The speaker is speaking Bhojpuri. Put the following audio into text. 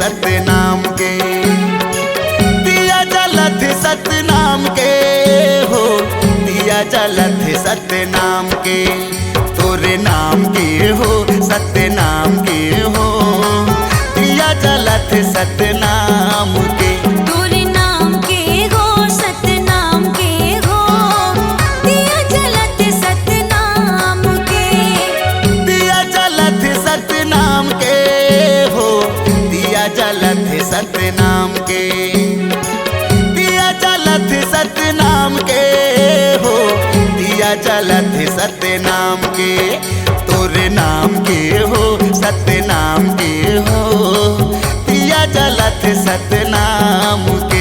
सतनाम के, दिया जलत सतनाम के हो, दिया जलत सतनाम के, तोरे नाम के हो सतनाम के हो, दिया जलत सतनाम के। तोरे नाम के हो सतनाम के हो, दिया जलत सतनाम के, दिया जलत सतनाम के हो, दिया जलत सतनाम के, दिया जलत सतनाम के हो, दिया जलत सतनाम के, तोरे नाम के हो सतनाम के हो, दिया जलत सतनाम के।